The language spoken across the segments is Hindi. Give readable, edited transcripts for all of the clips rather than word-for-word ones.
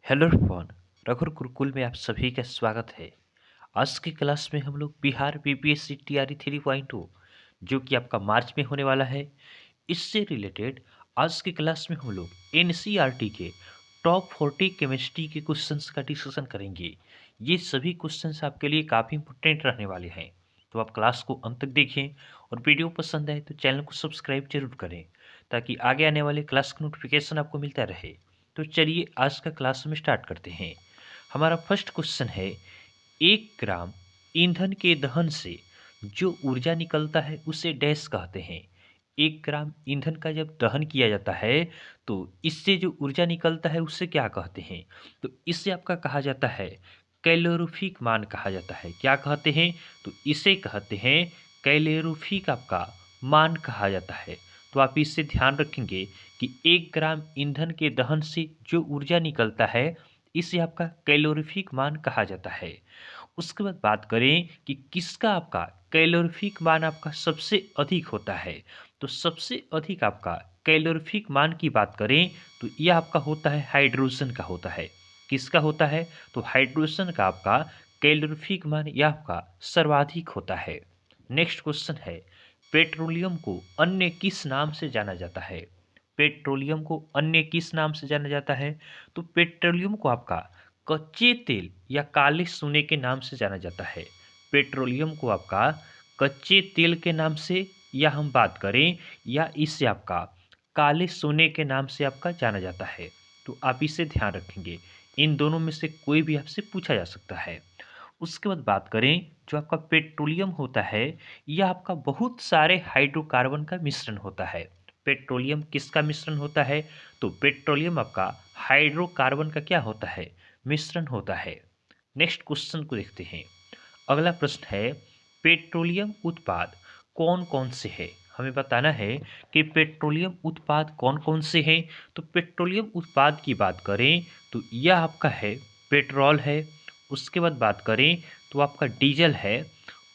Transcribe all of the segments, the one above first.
Hello everyone. रघुर गुरुकुल में आप सभी का स्वागत है। आज की क्लास में हम लोग बिहार बीपीएससी टीआरई 3.0 जो कि आपका मार्च में होने वाला है, इससे रिलेटेड आज की क्लास में हम लोग एनसीईआरटी के टॉप 40 केमिस्ट्री के क्वेश्चंस का डिस्कशन करेंगे। ये सभी क्वेश्चंस आपके लिए काफ़ी इंपॉर्टेंट रहने वाले हैं, तो आप क्लास को अंत तक देखें और वीडियो पसंद आए तो चैनल को सब्सक्राइब जरूर करें ताकि आगे आने वाले क्लास का नोटिफिकेशन आपको मिलता रहे। तो चलिए आज का क्लास में स्टार्ट करते हैं। हमारा फर्स्ट क्वेश्चन है, 1 ग्राम ईंधन के दहन से जो ऊर्जा निकलता है उसे डैश कहते हैं। 1 ग्राम ईंधन का जब दहन किया जाता है तो इससे जो ऊर्जा निकलता है उससे क्या कहते हैं? तो इससे आपका कहा जाता है कैलोरीफिक मान कहा जाता है। क्या कहते हैं? तो इसे कहते हैं कैलोरीफिक आपका मान कहा जाता है। तो आप इससे ध्यान रखेंगे कि 1 ग्राम ईंधन के दहन से जो ऊर्जा निकलता है इसे आपका कैलोरीफिक मान कहा जाता है। उसके बाद बात करें कि किसका आपका कैलोरीफिक मान आपका सबसे अधिक होता है, तो सबसे अधिक आपका कैलोरीफिक मान की बात करें तो यह आपका होता है हाइड्रोजन का होता है। किसका होता है? तो हाइड्रोजन का आपका कैलोरीफिक मान यह आपका सर्वाधिक होता है। नेक्स्ट क्वेश्चन है, पेट्रोलियम को अन्य किस नाम से जाना जाता है? पेट्रोलियम को अन्य किस नाम से जाना जाता है? तो पेट्रोलियम को आपका कच्चे तेल या काले सोने के नाम से जाना जाता है। पेट्रोलियम को आपका कच्चे तेल के नाम से या हम बात करें या इसे आपका काले सोने के नाम से आपका जाना जाता है। तो आप इसे ध्यान रखेंगे, इन दोनों में से कोई भी आपसे पूछा जा सकता है। उसके बाद बात करें, जो आपका पेट्रोलियम होता है यह आपका बहुत सारे हाइड्रोकार्बन का मिश्रण होता है। पेट्रोलियम किसका मिश्रण होता है? तो पेट्रोलियम आपका हाइड्रोकार्बन का क्या होता है? मिश्रण होता है। नेक्स्ट क्वेश्चन को देखते हैं। अगला प्रश्न है, पेट्रोलियम उत्पाद कौन कौन से हैं? हमें बताना है कि पेट्रोलियम उत्पाद कौन कौन से हैं। तो पेट्रोलियम उत्पाद की बात करें तो यह आपका है पेट्रोल है। उसके बाद बात करें तो आपका डीजल है।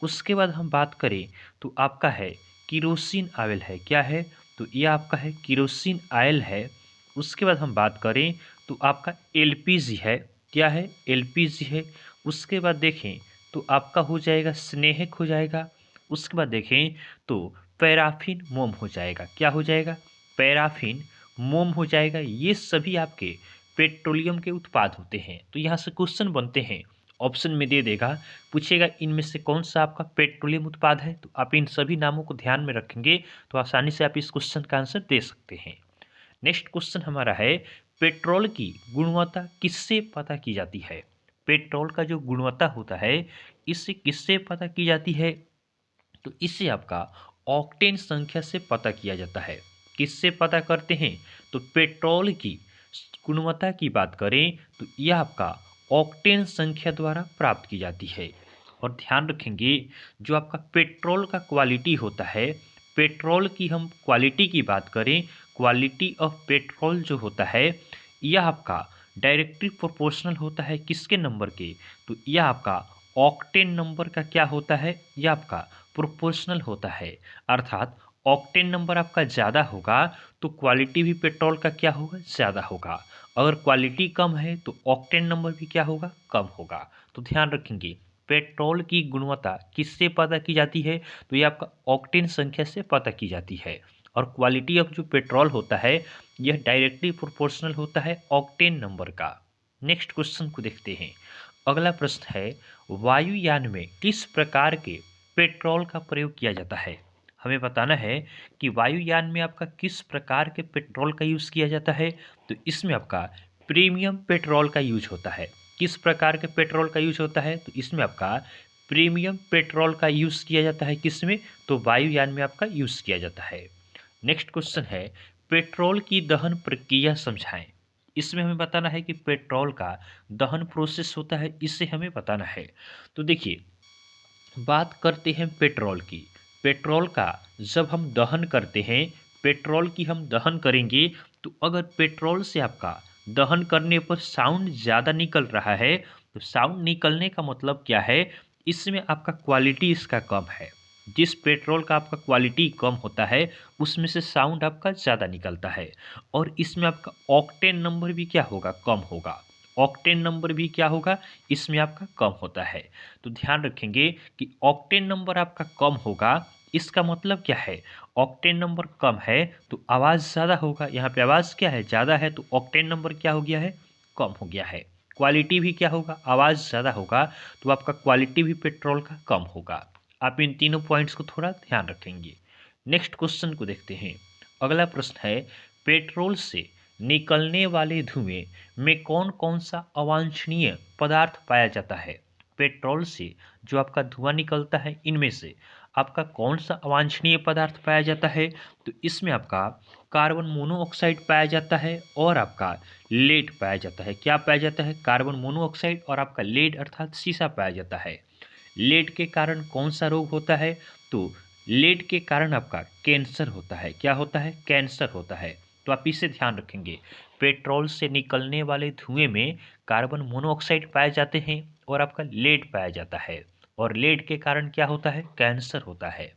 उसके बाद हम बात करें तो आपका है किरोसिन ऑयल है। क्या है? तो यह आपका है किरोसिन ऑयल है। उसके बाद हम बात करें तो आपका एलपीजी है। क्या है? एलपीजी है। उसके बाद देखें तो आपका हो जाएगा स्नेहक हो जाएगा। उसके बाद देखें तो पैराफिन मोम हो जाएगा। क्या हो जाएगा? पैराफिन मोम हो जाएगा। ये सभी आपके पेट्रोलियम के उत्पाद होते हैं। तो यहाँ से क्वेश्चन बनते हैं, ऑप्शन में दे देगा, पूछेगा इनमें से कौन सा आपका पेट्रोलियम उत्पाद है। तो आप इन सभी नामों को ध्यान में रखेंगे तो आसानी से आप इस क्वेश्चन का आंसर दे सकते हैं। नेक्स्ट क्वेश्चन हमारा है, पेट्रोल की गुणवत्ता किससे पता की जाती है? पेट्रोल का जो गुणवत्ता होता है इससे किससे पता की जाती है? तो इससे आपका ऑक्टेन संख्या से पता किया जाता है। किससे पता करते हैं? तो पेट्रोल की गुणवत्ता की बात करें तो यह आपका ऑक्टेन संख्या द्वारा प्राप्त की जाती है। और ध्यान रखेंगे, जो आपका पेट्रोल का क्वालिटी होता है, पेट्रोल की हम क्वालिटी की बात करें, क्वालिटी ऑफ पेट्रोल जो होता है यह आपका डायरेक्टली प्रोपोर्शनल होता है किसके नंबर के? तो यह आपका ऑक्टेन नंबर का क्या होता है? यह आपका प्रोपोर्शनल होता है। अर्थात ऑक्टेन नंबर आपका ज़्यादा होगा तो क्वालिटी भी पेट्रोल का क्या होगा? ज़्यादा होगा। अगर क्वालिटी कम है तो ऑक्टेन नंबर भी क्या होगा? कम होगा। तो ध्यान रखेंगे, पेट्रोल की गुणवत्ता किससे पता की जाती है? तो ये आपका ऑक्टेन संख्या से पता की जाती है। और क्वालिटी ऑफ जो पेट्रोल होता है यह डायरेक्टली प्रोपोर्शनल होता है ऑक्टेन नंबर का। नेक्स्ट क्वेश्चन को देखते हैं। अगला प्रश्न है, वायुयान में किस प्रकार के पेट्रोल का प्रयोग किया जाता है? हमें बताना है कि वायुयान में आपका किस प्रकार के पेट्रोल का यूज़ किया जाता है। तो इसमें आपका प्रीमियम पेट्रोल का यूज होता है। किस प्रकार के पेट्रोल का यूज होता है? तो इसमें आपका प्रीमियम पेट्रोल का यूज़ किया जाता है। किसमें? तो वायुयान में आपका यूज़ किया जाता है। नेक्स्ट क्वेश्चन है, पेट्रोल की दहन प्रक्रिया समझाएं। इसमें हमें बताना है कि पेट्रोल का दहन प्रोसेस होता है, इससे हमें बताना है। तो देखिए, बात करते हैं पेट्रोल की। पेट्रोल का जब हम दहन करते हैं, पेट्रोल की हम दहन करेंगे तो अगर पेट्रोल से आपका दहन करने पर साउंड ज़्यादा निकल रहा है तो साउंड निकलने का मतलब क्या है? इसमें आपका क्वालिटी इसका कम है। जिस पेट्रोल का आपका क्वालिटी कम होता है उसमें से साउंड आपका ज़्यादा निकलता है और इसमें आपका ऑक्टेन नंबर भी क्या होगा? कम होगा। ऑक्टेन नंबर भी क्या होगा, इसमें आपका कम होता है। तो ध्यान रखेंगे कि ऑक्टेन नंबर आपका कम होगा, इसका मतलब क्या है, ऑक्टेन नंबर कम है तो आवाज़ ज़्यादा होगा। यहाँ पे आवाज़ क्या है, ज़्यादा है, तो ऑक्टेन नंबर क्या हो गया है, कम हो गया है। क्वालिटी भी क्या होगा, आवाज़ ज़्यादा होगा तो आपका क्वालिटी भी पेट्रोल का कम होगा। आप इन तीनों पॉइंट्स को थोड़ा ध्यान रखेंगे। नेक्स्ट क्वेश्चन को देखते हैं। अगला प्रश्न है, पेट्रोल से निकलने वाले धुएं में कौन कौन सा अवांछनीय पदार्थ पाया जाता है। पेट्रोल से जो आपका धुआं निकलता है, इनमें से आपका कौन सा अवांछनीय पदार्थ पाया जाता है, तो इसमें आपका कार्बन मोनोऑक्साइड पाया जाता है और आपका लेड पाया जाता है। क्या पाया जाता है, कार्बन मोनोऑक्साइड और आपका लेड अर्थात सीसा पाया जाता है। लेड के कारण कौन सा रोग होता है, तो लेड के कारण आपका कैंसर होता है। क्या होता है, कैंसर होता है। तो आप इसे ध्यान रखेंगे, पेट्रोल से निकलने वाले धुएं में कार्बन मोनोऑक्साइड पाए जाते हैं और आपका लेड पाया जाता है, और लेड के कारण क्या होता है, कैंसर होता है।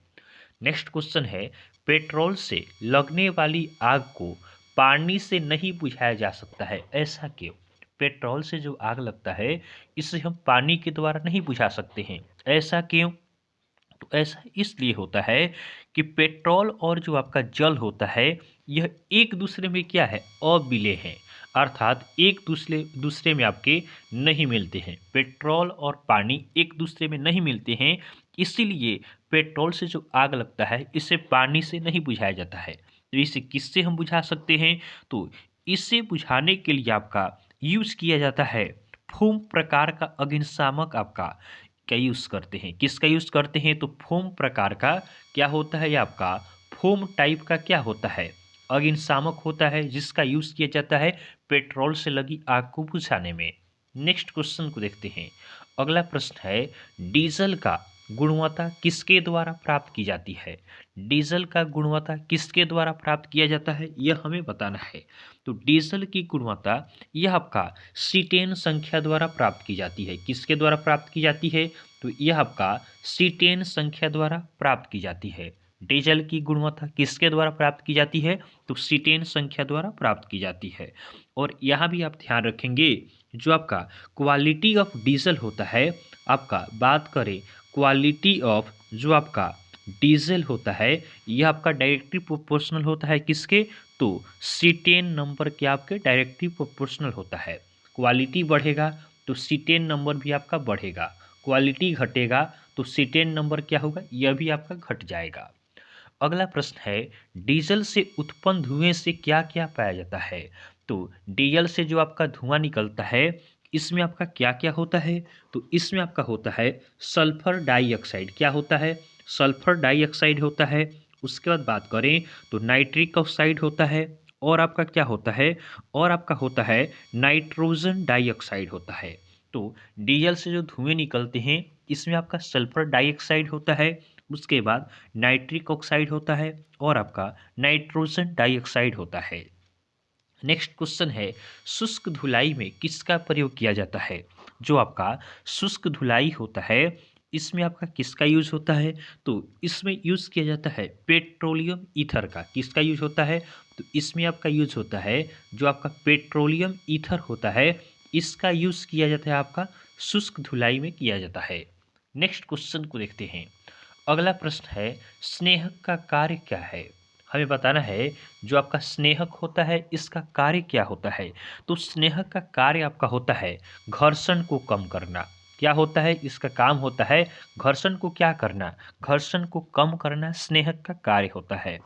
नेक्स्ट क्वेश्चन है, पेट्रोल से लगने वाली आग को पानी से नहीं बुझाया जा सकता है, ऐसा क्यों। पेट्रोल से जो आग लगता है, इसे हम पानी के द्वारा नहीं बुझा सकते हैं, ऐसा क्यों। तो ऐसा इसलिए होता है कि पेट्रोल और जो आपका जल होता है, यह एक दूसरे में क्या है, अविलय है, अर्थात एक दूसरे दूसरे में आपके नहीं मिलते हैं। पेट्रोल और पानी एक दूसरे में नहीं मिलते हैं, इसीलिए पेट्रोल से जो आग लगता है, इसे पानी से नहीं बुझाया जाता है। तो इसे किससे हम बुझा सकते हैं, तो इसे बुझाने के लिए आपका यूज किया जाता है फोम प्रकार का अग्निशामक आपका का यूज़ करते हैं। किसका यूज़ करते हैं, तो फोम प्रकार का क्या होता है, ये आपका फोम टाइप का क्या होता है, अग्निशामक होता है, जिसका यूज़ किया जाता है पेट्रोल से लगी आग को बुझाने में। नेक्स्ट क्वेश्चन को देखते हैं। अगला प्रश्न है, डीजल का गुणवत्ता किसके द्वारा प्राप्त की जाती है। डीजल का गुणवत्ता किसके द्वारा प्राप्त किया जाता है, यह हमें बताना है। तो डीजल की गुणवत्ता यह आपका सीटेन संख्या द्वारा प्राप्त की जाती है। किसके द्वारा प्राप्त की जाती है, तो यह आपका सीटेन संख्या द्वारा प्राप्त की जाती है। डीजल की गुणवत्ता किसके द्वारा प्राप्त की जाती है, तो सीटेन संख्या द्वारा प्राप्त की जाती है। और यहाँ भी आप ध्यान रखेंगे, जो आपका क्वालिटी ऑफ डीजल होता है, आपका बात करें क्वालिटी ऑफ जो आपका डीजल होता है, यह आपका डायरेक्टली प्रोपोर्शनल होता है किसके, तो सीटेन नंबर के आपके डायरेक्टली प्रोपोर्शनल होता है। क्वालिटी बढ़ेगा तो सीटेन नंबर भी आपका बढ़ेगा, क्वालिटी घटेगा तो सीटेन नंबर क्या होगा, यह भी आपका घट जाएगा। अगला प्रश्न है, डीजल से उत्पन्न धुएं से क्या क्या पाया जाता है। तो डीजल से जो आपका धुआं निकलता है, इसमें आपका क्या क्या होता है, तो इसमें आपका होता है सल्फर डाइऑक्साइड। क्या होता है, सल्फर डाइऑक्साइड होता है। उसके बाद बात करें तो नाइट्रिक ऑक्साइड होता है, और आपका क्या होता है, और आपका होता है नाइट्रोजन डाइऑक्साइड होता है। तो डीजल से जो धुएं निकलते हैं, इसमें आपका सल्फर डाइऑक्साइड होता है, उसके बाद नाइट्रिक ऑक्साइड होता है, और आपका नाइट्रोजन डाइऑक्साइड होता है। नेक्स्ट क्वेश्चन है, शुष्क धुलाई में किसका प्रयोग किया जाता है। जो आपका शुष्क धुलाई होता है, इसमें आपका किसका यूज होता है, तो इसमें यूज किया जाता है पेट्रोलियम ईथर का। किसका यूज होता है, तो इसमें आपका यूज होता है जो आपका पेट्रोलियम ईथर होता है, इसका यूज किया जाता है आपका शुष्क धुलाई में किया जाता है। नेक्स्ट क्वेश्चन को देखते हैं। अगला प्रश्न है, स्नेहक का कार्य क्या है। हमें बताना है, जो आपका स्नेहक होता है, इसका कार्य क्या होता है। तो स्नेहक का कार्य आपका होता है घर्षण को कम करना। क्या होता है, इसका काम होता है घर्षण को क्या करना, घर्षण को कम करना स्नेहक का कार्य होता है।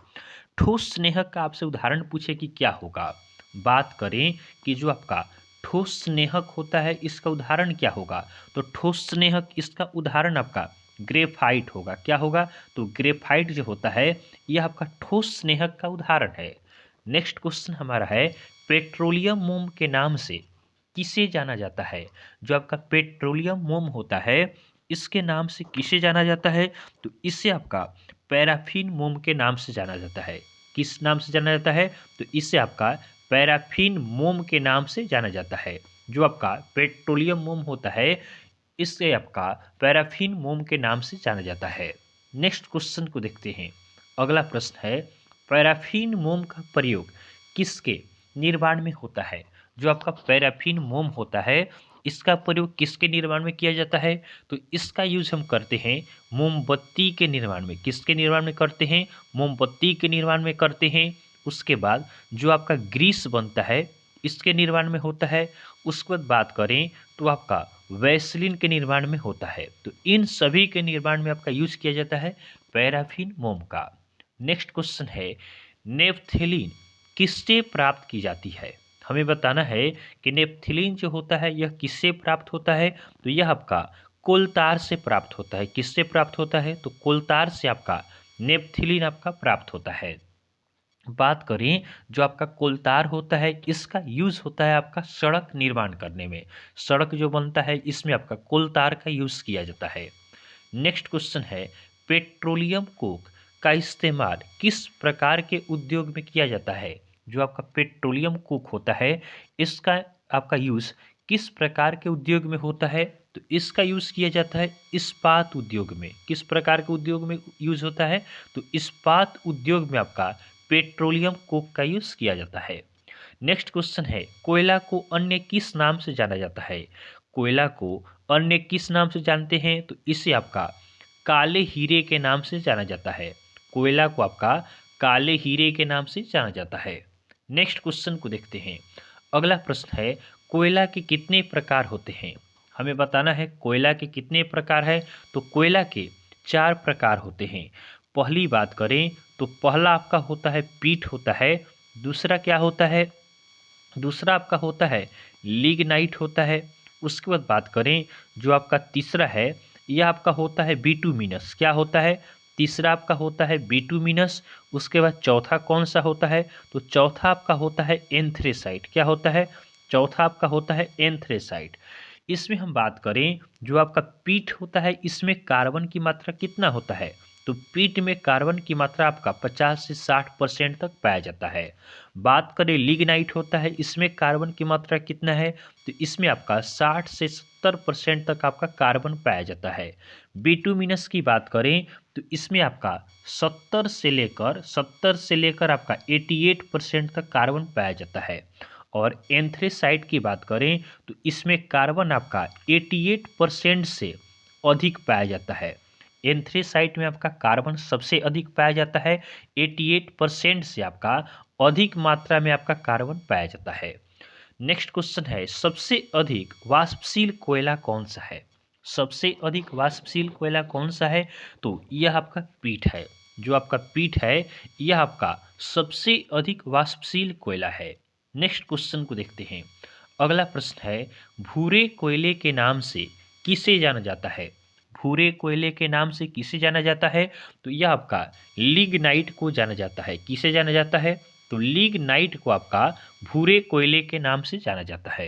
ठोस स्नेहक का आपसे उदाहरण पूछे कि क्या होगा, बात करें कि जो आपका ठोस स्नेहक होता है, इसका उदाहरण क्या होगा, तो ठोस स्नेहक इसका उदाहरण आपका ग्रेफाइट होगा। क्या होगा, तो ग्रेफाइट जो होता है, यह आपका ठोस स्नेहक का उदाहरण है। नेक्स्ट क्वेश्चन हमारा है, पेट्रोलियम मोम के नाम से किसे जाना जाता है। जो आपका पेट्रोलियम मोम होता है, इसके नाम से किसे जाना जाता है, तो इसे आपका पैराफिन मोम के नाम से जाना जाता है। किस नाम से जाना जाता है, तो इसे आपका पैराफिन मोम के नाम से जाना जाता है। जो आपका पेट्रोलियम मोम होता है, इसे आपका पैराफिन मोम के नाम से जाना जाता है। नेक्स्ट क्वेश्चन को देखते हैं। अगला प्रश्न है, पैराफिन मोम का प्रयोग किसके निर्माण में होता है। जो आपका पैराफिन मोम होता है, इसका प्रयोग किसके निर्माण में किया जाता है? तो इसका यूज हम करते हैं मोमबत्ती के निर्माण में। किसके निर्माण में करते हैं? मोमबत्ती के निर्माण में करते हैं। उसके बाद जो आपका ग्रीस बनता है, इसके निर्माण में होता है। उसके बाद बात करें तो आपका वैसलीन के निर्माण में होता है। तो इन सभी के निर्माण में आपका यूज किया जाता है पैराफिन मोम का। नेक्स्ट क्वेश्चन है, नेफ्थेलीन किससे प्राप्त की जाती है? हमें बताना है कि नेफ्थेलीन जो होता है यह किससे प्राप्त होता है? तो यह आपका कोलतार से प्राप्त होता है। किससे प्राप्त होता है? तो कोलतार से आपका नेफ्थेलीन आपका प्राप्त होता है। बात करें जो आपका कोलतार होता है, इसका यूज होता है आपका सड़क निर्माण करने में। सड़क जो बनता है इसमें आपका कोलतार का यूज किया जाता है। नेक्स्ट क्वेश्चन है, पेट्रोलियम कोक का इस्तेमाल किस प्रकार के उद्योग में किया जाता है? जो आपका पेट्रोलियम कोक होता है, इसका आपका यूज किस प्रकार के उद्योग में होता है? तो इसका यूज किया जाता है इस्पात उद्योग में। किस प्रकार के उद्योग में यूज होता है? तो इस्पात उद्योग में आपका पेट्रोलियम कोक का यूज किया जाता है। नेक्स्ट क्वेश्चन है, कोयला को अन्य किस नाम से जाना जाता है? कोयला को अन्य किस नाम से जानते हैं? तो इसे आपका काले हीरे के नाम से जाना जाता है। कोयला को आपका काले हीरे के नाम से जाना जाता है। नेक्स्ट क्वेश्चन को देखते हैं। अगला प्रश्न है, कोयला के कितने प्रकार होते हैं? हमें बताना है कोयला के कितने प्रकार है। तो कोयला के 4 प्रकार होते हैं। पहली बात करें तो पहला आपका होता है पीट होता है। दूसरा क्या होता है? दूसरा आपका होता है लिग्नाइट होता है। उसके बाद बात करें जो आपका तीसरा है, यह आपका होता है बिटुमिनस। क्या होता है? तीसरा आपका होता है बिटुमिनस। उसके बाद चौथा कौन सा होता है? तो चौथा आपका होता है एंथ्रेसाइट। क्या होता है? चौथा आपका होता है एंथ्रेसाइट। इसमें हम बात करें जो आपका पीट होता है, इसमें कार्बन की मात्रा कितना होता है? तो पीट में कार्बन की मात्रा आपका 50 से 60% तक पाया जाता है। बात करें लिग्नाइट होता है, इसमें कार्बन की मात्रा कितना है? तो इसमें आपका 60 से 70% तक आपका कार्बन पाया जाता है। बिटुमिनस की बात करें तो इसमें आपका 70 से लेकर आपका 88% तक कार्बन पाया जाता है। और एंथ्रेसाइट की बात करें तो इसमें कार्बन आपका 88% से अधिक पाया जाता है। एंथ्रेसाइट में आपका कार्बन सबसे अधिक पाया जाता है। 88% से आपका अधिक मात्रा में आपका कार्बन पाया जाता है। नेक्स्ट क्वेश्चन है, सबसे अधिक वाष्पशील कोयला कौन सा है? सबसे अधिक वाष्पशील कोयला कौन सा है? तो यह आपका पीट है। जो आपका पीट है यह आपका सबसे अधिक वाष्पशील कोयला है। नेक्स्ट क्वेश्चन को देखते हैं। अगला प्रश्न है, भूरे कोयले के नाम से किसे जाना जाता है? भूरे कोयले के नाम से किसे जाना जाता है? तो यह आपका लिग्नाइट को जाना जाता है। किसे जाना जाता है? तो लिग्नाइट को आपका भूरे कोयले के नाम से जाना जाता है।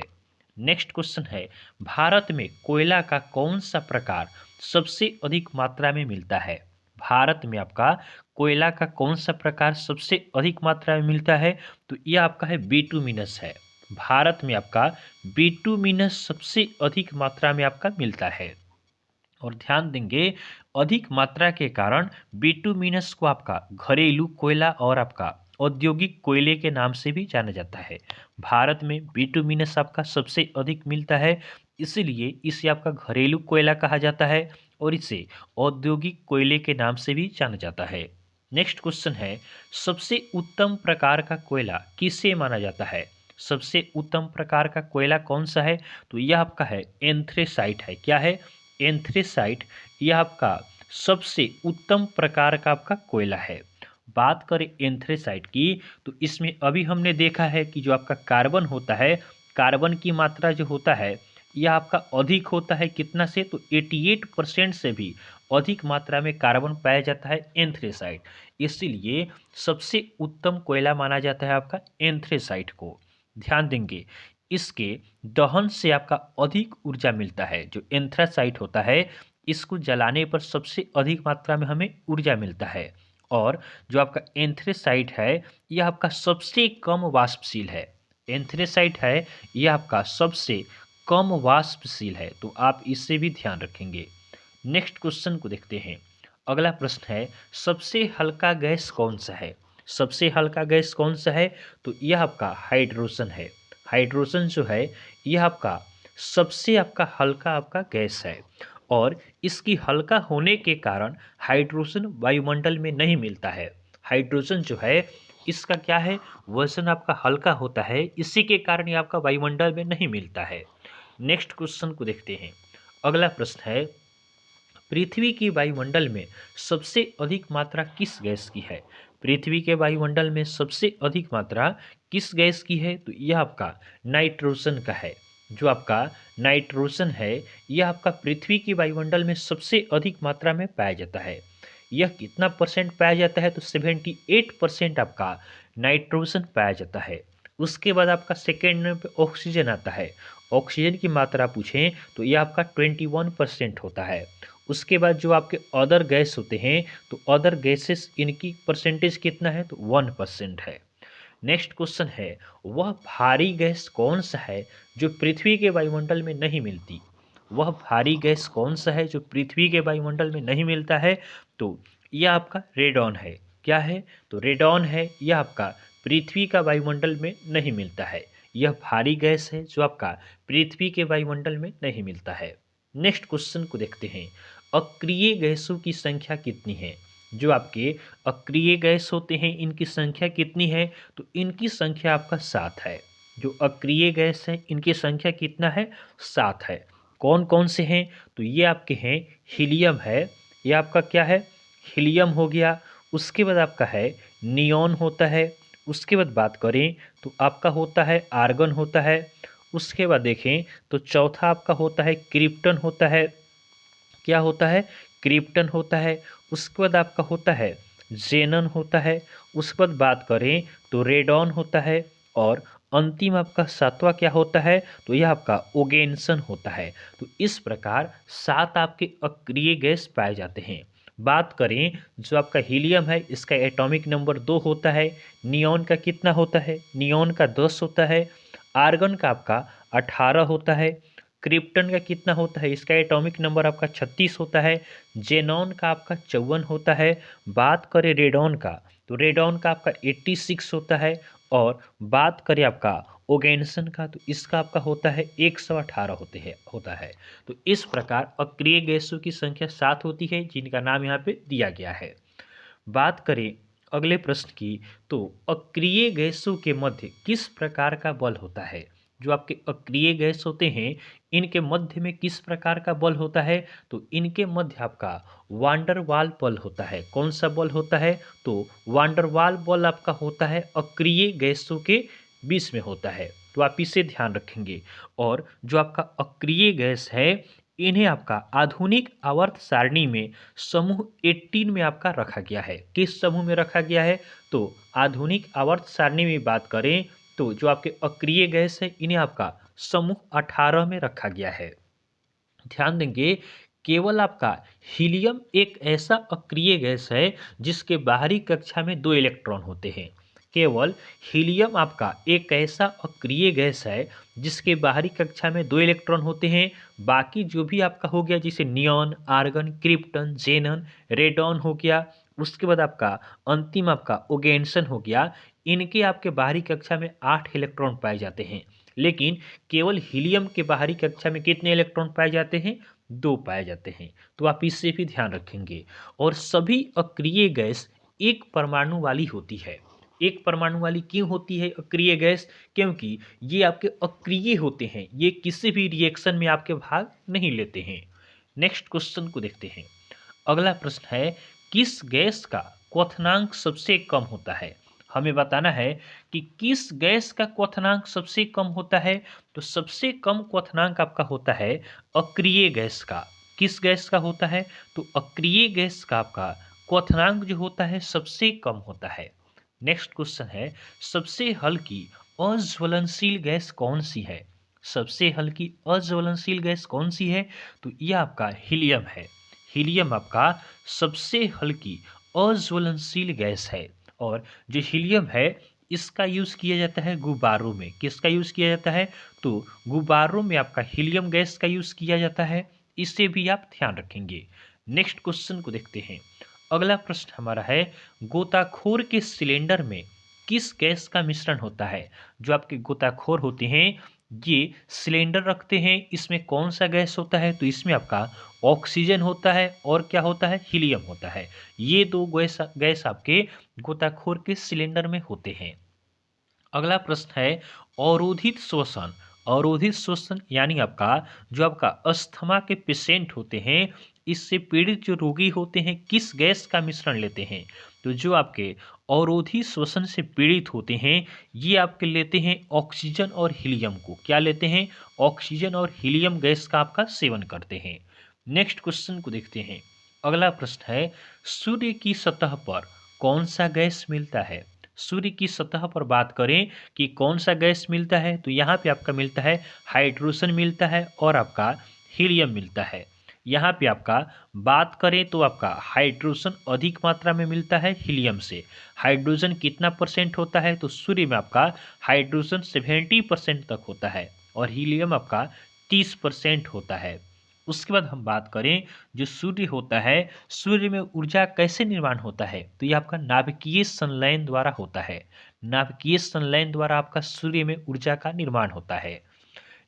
नेक्स्ट क्वेश्चन है, भारत में कोयला का कौन सा प्रकार सबसे अधिक मात्रा में मिलता है? भारत में आपका कोयला का कौन सा प्रकार सबसे अधिक मात्रा में मिलता है? तो यह आपका है बिटुमिनस है। भारत में आपका बिटुमिनस सबसे अधिक मात्रा में आपका मिलता है। और ध्यान देंगे, अधिक मात्रा के कारण बिटुमिनस को आपका घरेलू कोयला और आपका औद्योगिक कोयले के नाम से भी जाना जाता है। भारत में बिटुमिनस आपका सबसे अधिक मिलता है, इसलिए इसे आपका घरेलू कोयला कहा जाता है और इसे औद्योगिक कोयले के नाम से भी जाना जाता है। नेक्स्ट क्वेश्चन है, सबसे उत्तम प्रकार का कोयला किसे माना जाता है? सबसे उत्तम प्रकार का कोयला कौन सा है? तो यह आपका है एंथ्रेसाइट है। क्या है? एंथ्रेसाइट। यह आपका सबसे उत्तम प्रकार का आपका कोयला है। बात करें एंथ्रेसाइट की तो इसमें अभी हमने देखा है कि जो आपका कार्बन होता है, कार्बन की मात्रा जो होता है यह आपका अधिक होता है। कितना से? तो 88% से भी अधिक मात्रा में कार्बन पाया जाता है एंथ्रेसाइट। इसीलिए सबसे उत्तम कोयला माना जाता है आपका एंथ्रेसाइट को। ध्यान देंगे, इसके दहन से आपका अधिक ऊर्जा मिलता है। जो एंथ्रासाइट होता है इसको जलाने पर सबसे अधिक मात्रा में हमें ऊर्जा मिलता है। और जो आपका एंथ्रेसाइट है यह आपका सबसे कम वाष्पशील है। एंथ्रेसाइट है यह आपका सबसे कम वाष्पशील है, तो आप इससे भी ध्यान रखेंगे। नेक्स्ट क्वेश्चन को देखते हैं। अगला प्रश्न है, सबसे हल्का गैस कौन सा है? सबसे हल्का गैस कौन सा है? तो यह आपका हाइड्रोजन है। हाइड्रोजन जो है यह आपका सबसे आपका हल्का आपका गैस है और इसकी हल्का होने के कारण हाइड्रोजन वायुमंडल में नहीं मिलता है। हाइड्रोजन जो है इसका क्या है, वजन आपका हल्का होता है, इसी के कारण ये आपका वायुमंडल में नहीं मिलता है। नेक्स्ट क्वेश्चन को देखते हैं। अगला प्रश्न है, पृथ्वी की वायुमंडल में सबसे अधिक मात्रा किस गैस की है? पृथ्वी के वायुमंडल में सबसे अधिक मात्रा किस गैस की है? तो यह आपका नाइट्रोजन का है। जो आपका नाइट्रोजन है यह आपका पृथ्वी की वायुमंडल में सबसे अधिक मात्रा में पाया जाता है। यह कितना परसेंट पाया जाता है? तो 78% आपका नाइट्रोजन पाया जाता है। उसके बाद आपका सेकेंड नंबर पे ऑक्सीजन आता है। ऑक्सीजन की मात्रा पूछें तो यह आपका 21% होता है। उसके बाद जो आपके अदर गैस होते हैं तो अदर गैसेस इनकी परसेंटेज कितना है? तो 1% है। नेक्स्ट क्वेश्चन है, वह भारी गैस कौन सा है जो पृथ्वी के वायुमंडल में नहीं मिलती? वह भारी गैस कौन सा है जो पृथ्वी के वायुमंडल में नहीं मिलता है? तो यह आपका रेडॉन है। क्या है? तो रेडॉन है। यह आपका पृथ्वी का वायुमंडल में नहीं मिलता है। यह भारी गैस है जो आपका पृथ्वी के वायुमंडल में नहीं मिलता है। नेक्स्ट क्वेश्चन को देखते हैं, अक्रिय गैसों की संख्या कितनी है? जो आपके अक्रिय गैस होते हैं इनकी संख्या कितनी है? तो इनकी संख्या आपका 7 है। जो अक्रिय गैस है इनकी संख्या कितना है? 7 है। कौन कौन से हैं? तो ये आपके हैं, हीलियम है, ये आपका क्या है? हीलियम हो गया। उसके बाद आपका है नियॉन होता है। उसके बाद बात करें तो आपका होता है आर्गन होता है। उसके बाद देखें तो चौथा आपका होता है क्रिप्टन होता है। क्या होता है? क्रिप्टन होता है। उसके बाद आपका होता है जेनन होता है। उसके बाद बात करें तो रेडॉन होता है और अंतिम आपका सातवां क्या होता है? तो यह आपका ओगेन्सन होता है। तो इस प्रकार 7 आपके अक्रिय गैस पाए जाते हैं। बात करें जो आपका हीलियम है इसका एटॉमिक नंबर 2 होता है। नियॉन का कितना होता है? नियॉन का 10 होता है। आर्गन का आपका 18 होता है। क्रिप्टन का कितना होता है? इसका एटॉमिक नंबर आपका 36 होता है। जेनॉन का आपका 54 होता है। बात करें रेडॉन का तो रेडॉन का आपका 86 होता है और बात करें आपका ओगेन्सन का तो इसका आपका होता है 118 होता है। तो इस प्रकार अक्रिय गैसों की संख्या 7 होती है जिनका नाम यहाँ पे दिया गया है। बात करें अगले प्रश्न की तो अक्रिय गैसों के मध्य किस प्रकार का बल होता है? जो आपके अक्रिय गैस होते हैं इनके मध्य में किस प्रकार का बल होता है? तो इनके मध्य आपका वांडरवाल बल होता है। कौन सा बल होता है? तो वांडरवाल बल आपका होता है अक्रिय गैसों के बीच में होता है। तो आप इसे ध्यान रखेंगे। और जो आपका अक्रिय गैस है इन्हें आपका आधुनिक आवर्त सारणी में समूह 18 में आपका रखा गया है। किस समूह में रखा गया है? तो आधुनिक आवर्त सारणी में बात करें तो जो आपके अक्रिय गैस है इन्हें आपका समूह 18 में रखा गया है। ध्यान देंगे, केवल आपका हीलियम एक ऐसा अक्रिय गैस है जिसके बाहरी कक्षा में 2 इलेक्ट्रॉन होते हैं। केवल हीलियम आपका एक ऐसा अक्रिय गैस है जिसके बाहरी कक्षा में 2 इलेक्ट्रॉन होते हैं। बाकी जो भी आपका हो गया जैसे नियॉन, आर्गन, क्रिप्टन, जेनन, रेडॉन हो गया, उसके बाद आपका अंतिम आपका ओगेन्सन हो गया, इनके आपके बाहरी कक्षा में 8 इलेक्ट्रॉन पाए जाते हैं। लेकिन केवल हीलियम के बाहरी कक्षा में कितने इलेक्ट्रॉन पाए जाते हैं? 2 पाए जाते हैं। तो आप इससे भी ध्यान रखेंगे। और सभी अक्रिय गैस एक परमाणु वाली होती है। एक परमाणु वाली क्यों होती है अक्रिय गैस? क्योंकि ये आपके अक्रिय होते हैं, ये किसी भी रिएक्शन में आपके भाग नहीं लेते हैं। नेक्स्ट क्वेश्चन को देखते हैं। अगला प्रश्न है, किस गैस का क्वथनांक सबसे कम होता है? हमें बताना है कि किस गैस का क्वथनांक सबसे कम होता है। तो सबसे कम क्वथनांक आपका होता है अक्रिय गैस का। किस गैस का होता है? तो अक्रिय गैस का आपका क्वथनांक जो होता है सबसे कम होता है। नेक्स्ट क्वेश्चन है, सबसे हल्की अज्वलनशील गैस कौन सी है? सबसे हल्की अज्वलनशील गैस कौन सी है? तो यह आपका हीलियम है। हीलियम आपका सबसे हल्की अज्वलनशील गैस है। और जो हीलियम है इसका यूज़ किया जाता है गुब्बारों में। किसका यूज़ किया जाता है? तो गुब्बारों में आपका हीलियम गैस का यूज़ किया जाता है। इसे भी आप ध्यान रखेंगे। नेक्स्ट क्वेश्चन को देखते हैं। अगला प्रश्न हमारा है, गोताखोर के सिलेंडर में किस गैस का मिश्रण होता है? जो आपके गोताखोर होते हैं, ये सिलेंडर रखते हैं, इसमें कौन सा गैस होता है? तो इसमें आपका ऑक्सीजन होता है और क्या होता है? हीलियम होता है। ये दो गैस गैस आपके गोताखोर के सिलेंडर में होते हैं। अगला प्रश्न है, अवरोधित श्वसन। अवरोधित श्वसन यानी आपका जो आपका अस्थमा के पेशेंट होते हैं, इससे पीड़ित जो रोगी होते हैं, किस गैस का मिश्रण लेते हैं? तो जो आपके अवरोधित श्वसन से पीड़ित होते हैं, ये आपके लेते हैं ऑक्सीजन और हीलियम को। क्या लेते हैं? ऑक्सीजन और हीलियम गैस का आपका सेवन करते हैं। नेक्स्ट क्वेश्चन को देखते हैं। अगला प्रश्न है, सूर्य की सतह पर कौन सा गैस मिलता है? सूर्य की सतह पर बात करें कि कौन सा गैस मिलता है, तो यहाँ पे आपका मिलता है हाइड्रोजन मिलता है और आपका हीलियम मिलता है। यहाँ पे आपका बात करें तो आपका हाइड्रोजन अधिक मात्रा में मिलता है हीलियम से। हाइड्रोजन कितना परसेंट होता है? तो सूर्य में आपका हाइड्रोजन 70% तक होता है और हीलियम आपका 30% होता है। उसके बाद हम बात करें, जो सूर्य होता है, सूर्य में ऊर्जा कैसे निर्माण होता है? तो ये आपका नाभिकीय संलयन द्वारा होता है। नाभिकीय संलयन द्वारा आपका सूर्य में ऊर्जा का निर्माण होता है।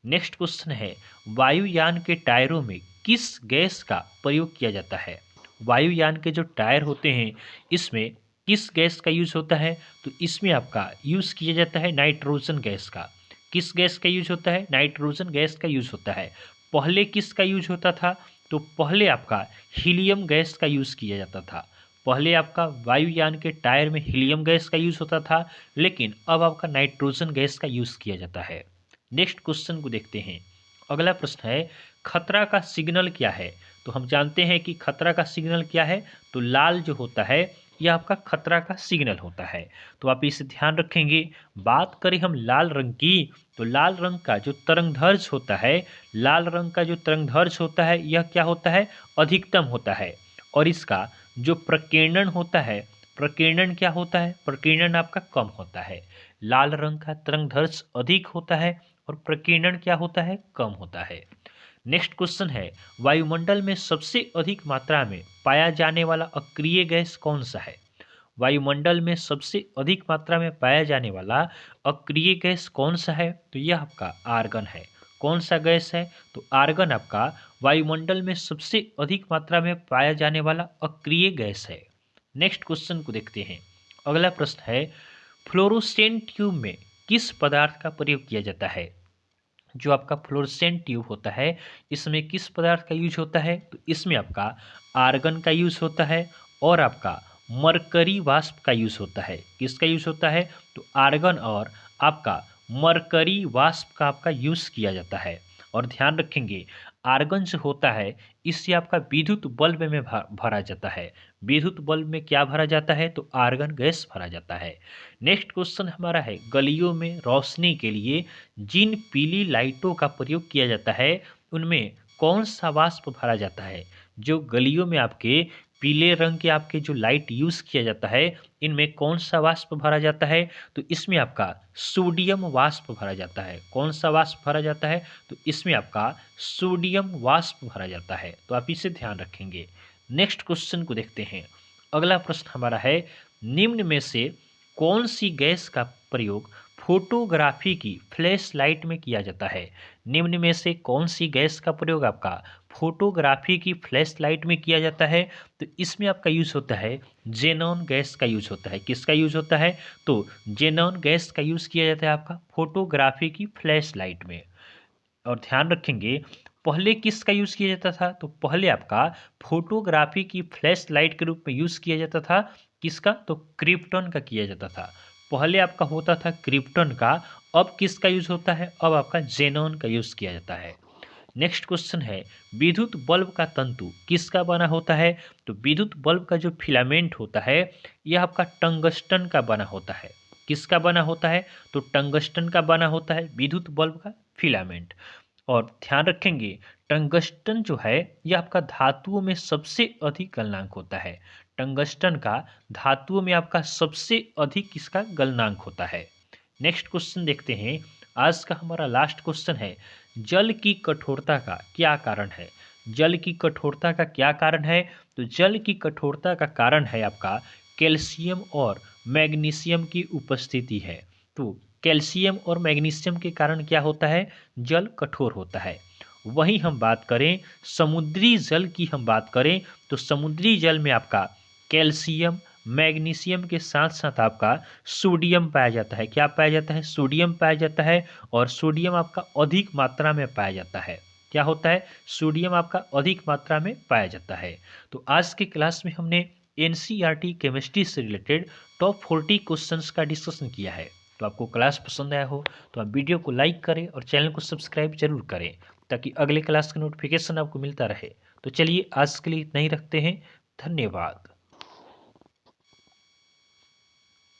नेक्स्ट क्वेश्चन है, वायुयान के टायरों में किस गैस का प्रयोग किया जाता है? वायुयान के जो टायर होते हैं, इसमें किस गैस का यूज होता है? तो इसमें आपका यूज किया जाता है नाइट्रोजन गैस का। किस गैस का यूज होता है? नाइट्रोजन गैस का यूज होता है। पहले किसका यूज होता था? तो पहले आपका हीलियम गैस का यूज किया जाता था। पहले आपका वायुयान के टायर में हीलियम गैस का यूज होता था, लेकिन अब आपका नाइट्रोजन गैस का यूज किया जाता है। नेक्स्ट क्वेश्चन को देखते हैं। अगला प्रश्न है, खतरा का सिग्नल क्या है? तो हम जानते हैं कि खतरा का सिग्नल क्या है। तो लाल जो होता है, यह आपका खतरा का सिग्नल होता है। तो आप इसे ध्यान रखेंगे। बात करें हम लाल रंग की, तो लाल रंग का जो तरंगदैर्घ्य होता है, लाल रंग का जो तरंगदैर्घ्य होता है, यह क्या होता है? अधिकतम होता है। और इसका जो प्रकीर्णन होता है, प्रकीर्णन क्या होता है? प्रकीर्णन आपका कम होता है। लाल रंग का तरंगदैर्घ्य अधिक होता है और प्रकीर्णन क्या होता है? कम होता है। नेक्स्ट क्वेश्चन है, वायुमंडल में सबसे अधिक मात्रा में पाया जाने वाला अक्रिय गैस कौन सा है? वायुमंडल में सबसे अधिक मात्रा में पाया जाने वाला अक्रिय गैस कौन सा है? तो यह आपका आर्गन है। कौन सा गैस है? तो आर्गन आपका वायुमंडल में सबसे अधिक मात्रा में पाया जाने वाला अक्रिय गैस है। नेक्स्ट क्वेश्चन को देखते हैं। अगला प्रश्न है, फ्लोरोसेंट ट्यूब में किस पदार्थ का प्रयोग किया जाता है? जो आपका फ्लोरोसेंट ट्यूब होता है, इसमें किस पदार्थ का यूज होता है? तो इसमें आपका आर्गन का यूज होता है और आपका मरकरी वाष्प का यूज होता है। किसका यूज होता है? तो आर्गन और आपका मरकरी वाष्प का आपका यूज किया जाता है। और ध्यान रखेंगे, आर्गन जो होता है, इससे आपका विद्युत बल्ब में भरा जाता है। विद्युत बल्ब में क्या भरा जाता है? तो आर्गन गैस भरा जाता है। नेक्स्ट क्वेश्चन हमारा है, गलियों में रोशनी के लिए जिन पीली लाइटों का प्रयोग किया जाता है, उनमें कौन सा वाष्प भरा जाता है? जो गलियों में आपके पीले रंग के आपके जो लाइट यूज किया जाता है, इनमें कौन सा वाष्प भरा जाता है? तो इसमें आपका सोडियम वाष्प भरा जाता है। कौन सा वाष्प भरा जाता है? तो इसमें आपका सोडियम वाष्प भरा जाता है। तो आप इसे ध्यान रखेंगे। नेक्स्ट क्वेश्चन को देखते हैं। अगला प्रश्न हमारा है, निम्न में से कौन सी गैस का प्रयोग फोटोग्राफी की फ्लैश लाइट में किया जाता है? निम्न में से कौन सी गैस का प्रयोग आपका फोटोग्राफी की फ्लैश लाइट में किया जाता है? तो इसमें आपका यूज होता है जेनॉन गैस का यूज होता है। किसका यूज होता है? तो जेनॉन गैस का यूज किया जाता है आपका फोटोग्राफी की फ्लैश लाइट में। और ध्यान रखेंगे, पहले किसका यूज किया जाता था? तो पहले आपका फोटोग्राफी की फ्लैश लाइट के रूप में यूज किया जाता था। किसका? तो क्रिप्टॉन का किया जाता था। पहले आपका होता था क्रिप्टॉन का, अब किसका यूज होता है? अब आपका जेनॉन का यूज किया जाता है। नेक्स्ट क्वेश्चन है, विद्युत बल्ब का तंतु किसका बना होता है? तो विद्युत बल्ब का जो फिलामेंट होता है, यह आपका टंगस्टन का बना होता है। किसका बना होता है? तो टंगस्टन का बना होता है विद्युत बल्ब का फिलामेंट। और ध्यान रखेंगे, टंगस्टन जो है, यह आपका धातुओं में सबसे अधिक गलनांक होता है। टंगस्टन का धातुओं में आपका सबसे अधिक इसका गलनांक होता है। नेक्स्ट क्वेश्चन देखते हैं। आज का हमारा लास्ट क्वेश्चन है, जल की कठोरता का क्या कारण है? जल की कठोरता का क्या कारण है? तो जल की कठोरता का कारण है आपका कैल्शियम और मैग्नीशियम की उपस्थिति है। तो कैल्शियम और मैग्नीशियम के कारण क्या होता है? जल कठोर होता है। वहीं हम बात करें समुद्री जल की, हम बात करें तो समुद्री जल में आपका कैल्शियम, मैग्नीशियम के साथ साथ आपका सोडियम पाया जाता है। क्या पाया जाता है? सोडियम पाया जाता है। और सोडियम आपका अधिक मात्रा में पाया जाता है। क्या होता है? सोडियम आपका अधिक मात्रा में पाया जाता है। तो आज की क्लास में हमने एनसीईआरटी केमिस्ट्री से रिलेटेड टॉप 40 क्वेश्चंस का डिस्कशन किया है। तो आपको क्लास पसंद आया हो तो आप वीडियो को लाइक करें और चैनल को सब्सक्राइब जरूर करें ताकि अगले क्लास का नोटिफिकेशन आपको मिलता रहे। तो चलिए आज के लिए इतना ही रखते हैं। धन्यवाद।